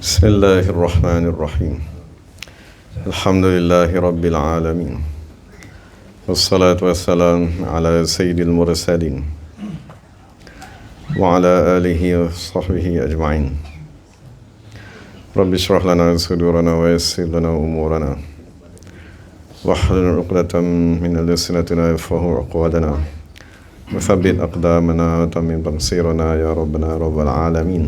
Bismillahirrahmanirrahim. Alhamdulillahi Rabbil Alamin. Wassalatu wassalam ala sayyidil mursalin wa ala alihi wa sahbihi ajma'in. Rabbi shrah lana sudurana wa yassir lana umurana wahlul 'uqdatam min alsinatina yafqahu aqwalana wa thabbit aqdamana wa tammin tamsirana ya rabbana rabbal alamin.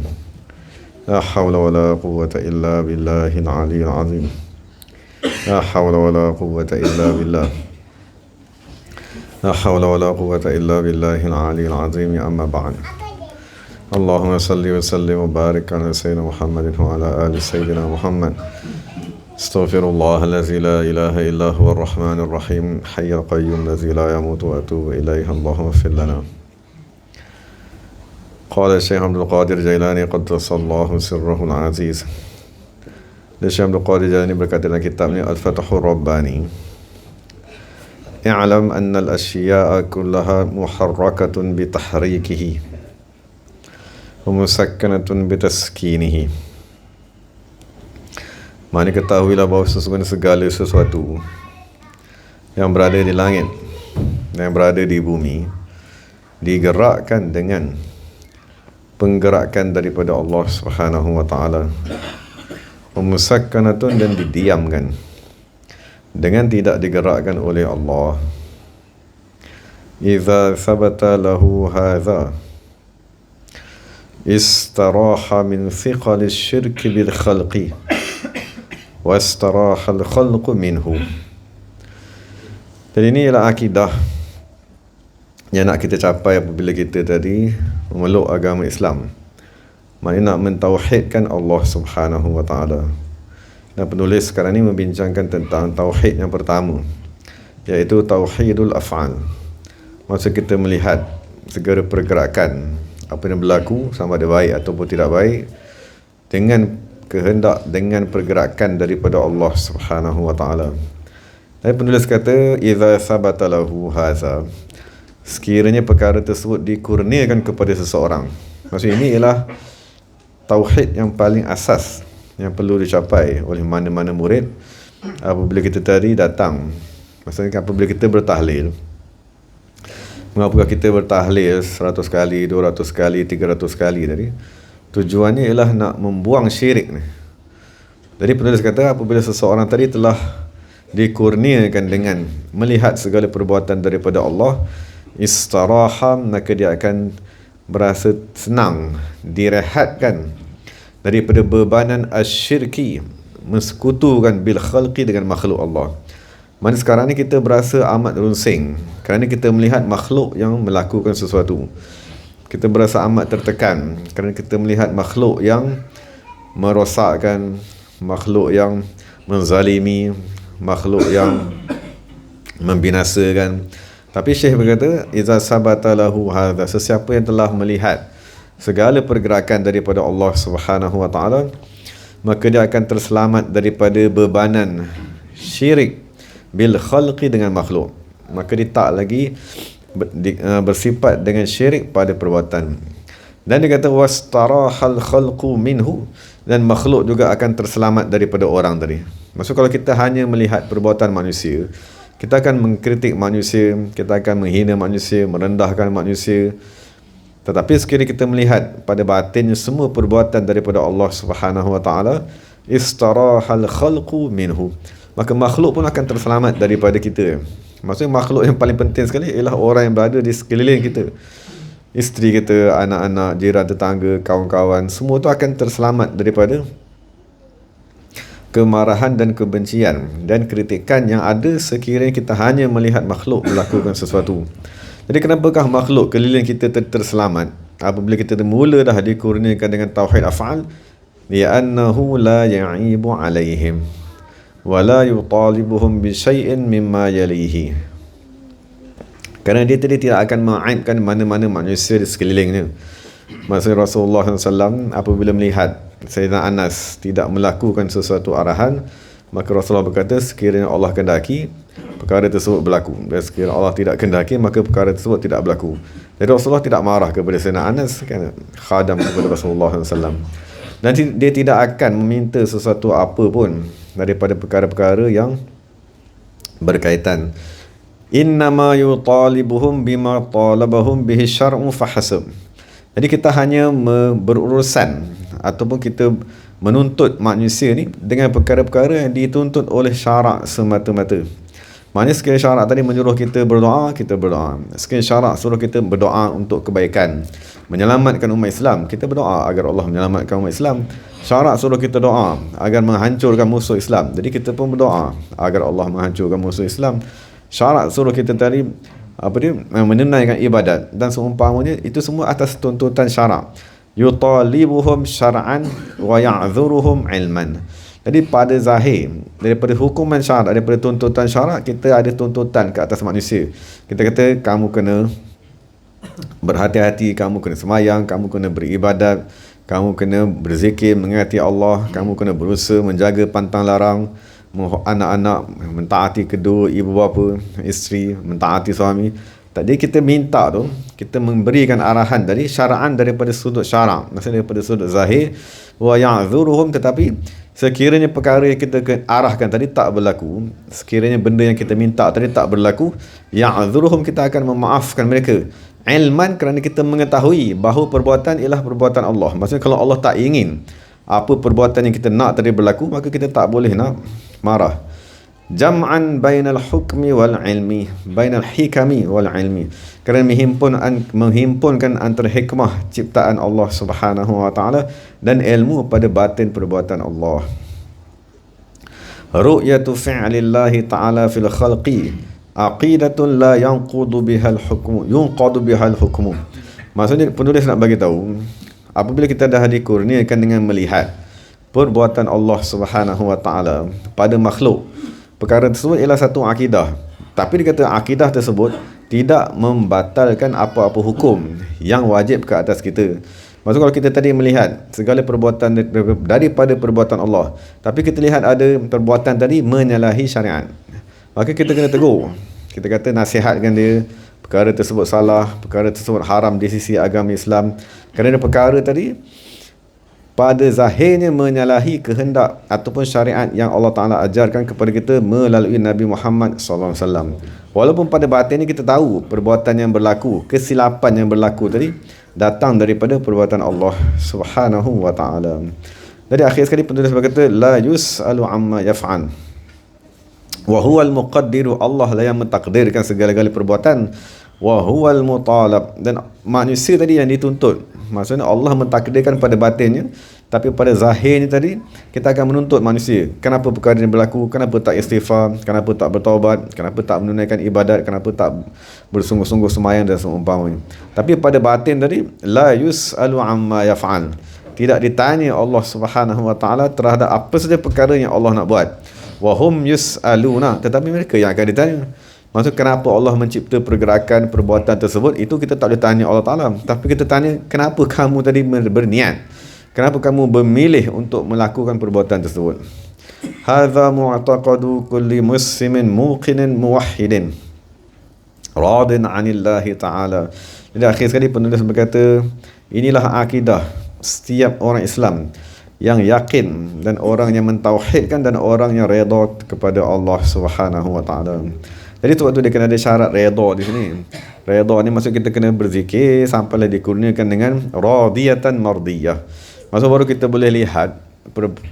La hawla wa la quwwata illa billahil aliyyil azim. La hawla wa la quwwata illa billah. La hawla wa la quwwata illa billahil aliyyil azim. Amma ba'd. Allahumma salli wa sallim wa barik ala sayyidina Muhammadin wa ala ali sayyidina Muhammad. Astaghfirullah allazi la ilaha illa huwa ar-rahmanir rahim. Hayyul qayyum allazi la yamutu wa atubu ilayhi. Allahumma ighfir lana. قال الشيخ عبد القادر الجيلاني قدس الله سره العزيز. الشيخ عبد القادر الجيلاني berkata dalam kitabnya Al-Fathur Rabbani, "I'lam anna al-ashya'a kullaha muharrakatun bi tahrikihi wa musakkanatun bi taskinihi." Maka ketahuilah bahawa sesungguhnya segala sesuatu yang berada di langit dan yang berada di bumi digerakkan dengan penggerakan daripada Allah Subhanahu wa taala, musakkanatun, dan didiamkan dengan tidak digerakkan oleh Allah. Idza thabata lahu hadza istaraha min thiqali syirki bil khalqi wa istaraha al khalqu minhu. Dan ini ialah akidah yang nak kita capai apabila kita tadi memeluk agama Islam. Maknanya nak mentauhidkan Allah Subhanahu wa taala. Dan penulis sekarang ini membincangkan tentang tauhid yang pertama, iaitu tauhidul af'al. Maksud kita melihat segala pergerakan apa yang berlaku, sama ada baik ataupun tidak baik, dengan kehendak, dengan pergerakan daripada Allah Subhanahu wa taala. Dan penulis kata idza sabata lahu hadza, sekiranya perkara tersebut dikurniakan kepada seseorang. Maksud ini ialah tauhid yang paling asas yang perlu dicapai oleh mana-mana murid apabila kita tadi datang. Maksudnya apabila kita bertahlil. Mengapa kita bertahlil 100 kali, 200 kali, 300 kali tadi? Tujuannya ialah nak membuang syirik ni. Jadi penulis kata apabila seseorang tadi telah dikurniakan dengan melihat segala perbuatan daripada Allah, istaraha, maka dia akan berasa senang, direhatkan daripada bebanan asyirki, mensekutukan bil khalqi, dengan makhluk Allah. Mana sekarang ni kita berasa amat runsing kerana kita melihat makhluk yang melakukan sesuatu. Kita berasa amat tertekan kerana kita melihat makhluk yang merosakkan, makhluk yang menzalimi, makhluk yang membinasakan. Tapi Syekh berkata, "Iza sabata lahu hadza", sesiapa yang telah melihat segala pergerakan daripada Allah Subhanahu wa taala, maka dia akan terselamat daripada bebanan syirik bil khalqi, dengan makhluk. Maka dia tak lagi bersifat dengan syirik pada perbuatan. Dan dia kata wastarahal khalqu minhu, dan makhluk juga akan terselamat daripada orang tadi. Maksud kalau kita hanya melihat perbuatan manusia, kita akan mengkritik manusia, kita akan menghina manusia, merendahkan manusia. Tetapi sekiranya kita melihat pada batinnya semua perbuatan daripada Allah Subhanahu wa taala, istarahal khalqu minhu, maka makhluk pun akan terselamat daripada kita. Maksudnya makhluk yang paling penting sekali ialah orang yang berada di sekeliling kita. Isteri kita, anak-anak, jiran, tetangga, kawan-kawan, semua tu akan terselamat daripada kemarahan dan kebencian dan kritikan yang ada sekiranya kita hanya melihat makhluk melakukan sesuatu. Jadi kenapakah makhluk keliling kita terselamat apabila kita mula dah dikurniakan dengan tauhid af'al? Li'annahu la ya'ibu 'alaihim wa la yutalibuhum bi syai'in mimma yalihi. Kerana dia tadi tidak akan mengaibkan mana-mana manusia di sekelilingnya. Maksudnya Rasulullah SAW apabila melihat Sayyidina Anas tidak melakukan sesuatu arahan, maka Rasulullah berkata sekiranya Allah kehendaki perkara tersebut berlaku, dan sekiranya Allah tidak kehendaki maka perkara tersebut tidak berlaku. Jadi Rasulullah tidak marah kepada Sayyidina Anas, kan, khadam kepada Rasulullah SAW. Dan dia tidak akan meminta sesuatu apa pun daripada perkara-perkara yang berkaitan. Innama yutalibuhum bima talabahum bihi syar'u fahasab. Jadi kita hanya berurusan ataupun kita menuntut manusia ni dengan perkara-perkara yang dituntut oleh syarak semata-mata. Maknanya sekian syarak tadi menyuruh kita berdoa, kita berdoa. Sekian syarak suruh kita berdoa untuk kebaikan, menyelamatkan umat Islam, kita berdoa agar Allah menyelamatkan umat Islam. Syarak suruh kita doa agar menghancurkan musuh Islam, jadi kita pun berdoa agar Allah menghancurkan musuh Islam. Syarak suruh kita tadi menunaikan ibadat dan seumpamanya, itu semua atas tuntutan syarak. Yutalibuhum syar'an wa ya'dhuruhum ilman. Jadi pada zahir, daripada hukuman syarak, daripada tuntutan syarak, kita ada tuntutan ke atas manusia. Kita kata kamu kena berhati-hati, kamu kena semayang, kamu kena beribadat, kamu kena berzikir, mengingati Allah, kamu kena berusaha menjaga pantang larang, anak-anak, mentaati kedua ibu bapa, isteri, mentaati suami. Tadi kita minta tu, kita memberikan arahan dari syara'an, daripada sudut syarak, maksudnya daripada sudut zahir. Wa ya'dhuruhum, tetapi sekiranya perkara yang kita arahkan tadi tak berlaku, sekiranya benda yang kita minta tadi tak berlaku, ya'dhuruhum, kita akan memaafkan mereka. Ilman, kerana kita mengetahui bahawa perbuatan ialah perbuatan Allah. Maksudnya kalau Allah tak ingin apa perbuatan yang kita nak tadi berlaku, maka kita tak boleh nak marah. Jam'an bainal hukmi wal ilmi, bainal hikami wal ilmi, kerana menghimpunkan antara hikmah ciptaan Allah Subhanahu wa taala dan ilmu pada batin perbuatan Allah. Ru'yatu fi'lillahi ta'ala fil khalqi aqidatun la yanqudu bihal hukmu, yunqadu bihal hukmu. Maksudnya penulis nak bagi tahu, apabila kita dah dikurniakan dengan melihat perbuatan Allah Subhanahu wa taala pada makhluk, perkara tersebut ialah satu akidah. Tapi dia kata akidah tersebut tidak membatalkan apa-apa hukum yang wajib ke atas kita. Maksud kalau kita tadi melihat segala perbuatan daripada perbuatan Allah, tapi kita lihat ada perbuatan tadi menyalahi syariat, maka kita kena tegur. Kita kata nasihatkan dia, perkara tersebut salah, perkara tersebut haram di sisi agama Islam, kerana perkara tadi pada zahirnya menyalahi kehendak ataupun syariat yang Allah Ta'ala ajarkan kepada kita melalui Nabi Muhammad SAW. Walaupun pada batin ni kita tahu perbuatan yang berlaku, kesilapan yang berlaku tadi datang daripada perbuatan Allah Subhanahu wa Ta'ala. Jadi akhir sekali penulis berkata, la yus'alu amma yaf'an wa huwal muqaddiru, Allah lah yang mentakdirkan segala-gala perbuatan, wa huwal mutalab, dan manusia tadi yang dituntut. Maksudnya Allah mentakdirkan pada batinnya, tapi pada zahirnya tadi kita akan menuntut manusia. Kenapa perkara ini berlaku? Kenapa tak istighfar? Kenapa tak bertaubat? Kenapa tak menunaikan ibadat? Kenapa tak bersungguh-sungguh semayang dan seumpamanya? Tapi pada batin tadi, la yus'alu amma yaf'al, tidak ditanya Allah Subhanahu wa taala terhadap apa saja perkara yang Allah nak buat. Wa hum yus'aluna, tetapi mereka yang akan ditanya. Maksud kenapa Allah mencipta pergerakan perbuatan tersebut, itu kita tak boleh tanya Allah Ta'ala, tapi kita tanya kenapa kamu tadi berniat, kenapa kamu bermilih untuk melakukan perbuatan tersebut. Hadza mu'taqadu kulli muslimin muqinin muwahhidin radin 'anillahi ta'ala. Jadi akhir sekali penulis berkata, inilah akidah setiap orang Islam yang yakin dan orang yang mentauhidkan dan orang yang redha kepada Allah Subhanahu wa taala. Jadi tu waktu dia kena ada syarat redha di sini. Redha ni maksud kita kena berzikir sampailah dikurniakan dengan radiyatan mardiyah. Maksud baru kita boleh lihat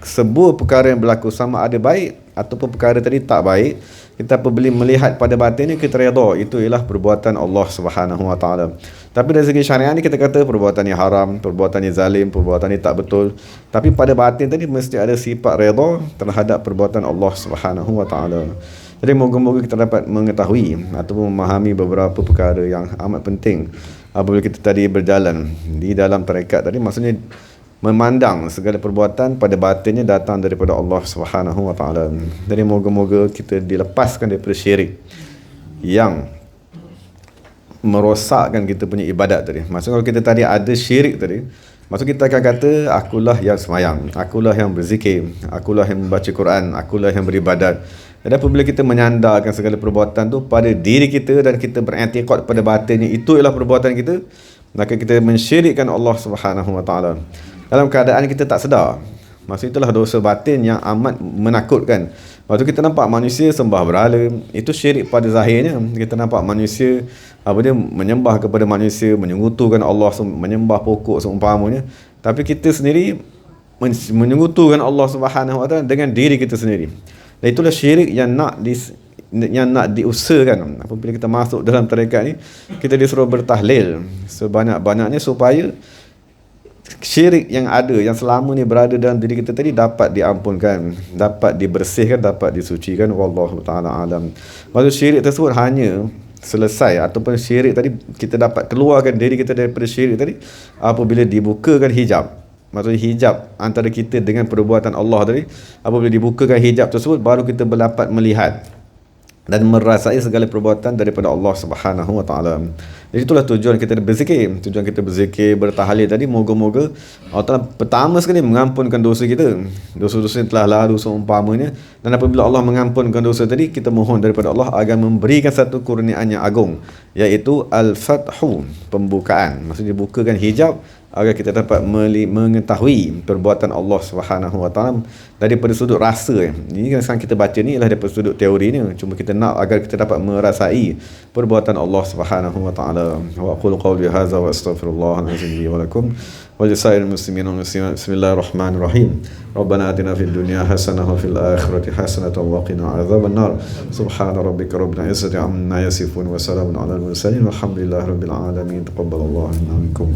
sebuah perkara yang berlaku sama ada baik ataupun perkara tadi tak baik, kita boleh melihat pada batin ni kita redha, itu ialah perbuatan Allah Subhanahu wa taala. Tapi dari segi syariat ni kita kata perbuatan yang haram, perbuatan yang zalim, perbuatan yang tak betul. Tapi pada batin tadi mesti ada sifat redha terhadap perbuatan Allah Subhanahu wa taala. Jadi moga-moga kita dapat mengetahui ataupun memahami beberapa perkara yang amat penting apabila kita tadi berjalan di dalam tarekat tadi, maksudnya memandang segala perbuatan pada batinnya datang daripada Allah Subhanahu wa taala. Jadi moga-moga kita dilepaskan daripada syirik yang merosakkan kita punya ibadat tadi. Maksud kalau kita tadi ada syirik tadi, maksud kita akan kata akulah yang semayang, akulah yang berzikir, akulah yang membaca Quran, akulah yang beribadat. Dan apabila kita menyandarkan segala perbuatan tu pada diri kita dan kita beriktikad pada batinnya itu ialah perbuatan kita, maka kita mensyirikkan Allah Subhanahu wa taala. dalam keadaan kita tak sedar. Maksud itulah dosa batin yang amat menakutkan. Waktu kita nampak manusia sembah berhala, itu syirik pada zahirnya. Kita nampak manusia dia menyembah kepada manusia, menyekutukan Allah, menyembah pokok seumpamanya. Tapi kita sendiri menyekutukan Allah Subhanahu Wa Taala dengan diri kita sendiri. Dan itulah syirik yang nak diusahakan. Apabila kita masuk dalam tarekat ni, kita disuruh bertahlil sebanyak-banyaknya supaya syirik yang ada, yang selama ni berada dalam diri kita tadi dapat diampunkan, dapat dibersihkan, dapat disucikan. Wallahu ta'ala alam. Maksud syirik tersebut hanya selesai, ataupun syirik tadi kita dapat keluarkan diri kita daripada syirik tadi apabila dibukakan hijab. Maksudnya hijab antara kita dengan perbuatan Allah tadi, apabila dibukakan hijab tersebut, baru kita dapat melihat dan merasai segala perbuatan daripada Allah Subhanahu Wa Taala. Jadi itulah tujuan kita berzikir. Tujuan kita berzikir, bertahlil tadi, moga-moga Allah Taala pertama sekali mengampunkan dosa kita, dosa-dosa yang telah lalu seumpamanya. Dan apabila Allah mengampunkan dosa tadi, kita mohon daripada Allah agar memberikan satu kurniaan yang agung, iaitu al-fathu, pembukaan. Maksudnya bukakan hijab agar kita dapat mengetahui perbuatan Allah Subhanahu Wa Taala daripada sudut rasa. Ini yang sekarang kita baca ni ialah daripada sudut teori ni. Cuma kita nak agar kita dapat merasai perbuatan Allah Subhanahu Wa Taala. Wa aqulu qawli hadza wa astaghfirullah al-azim li wa lakum wa li sa'iril muslimin wal muslimat. Bismillahirrahmanirrahim. Rabbana atina fid dunya hasanah wa fil akhirati hasanah wa qina adzaban nar. Subhana rabbika rabbil izzati amma yasifun wa salamun alal mursalin walhamdulillahi rabbil alamin. Taqabbalallahu minna minkum.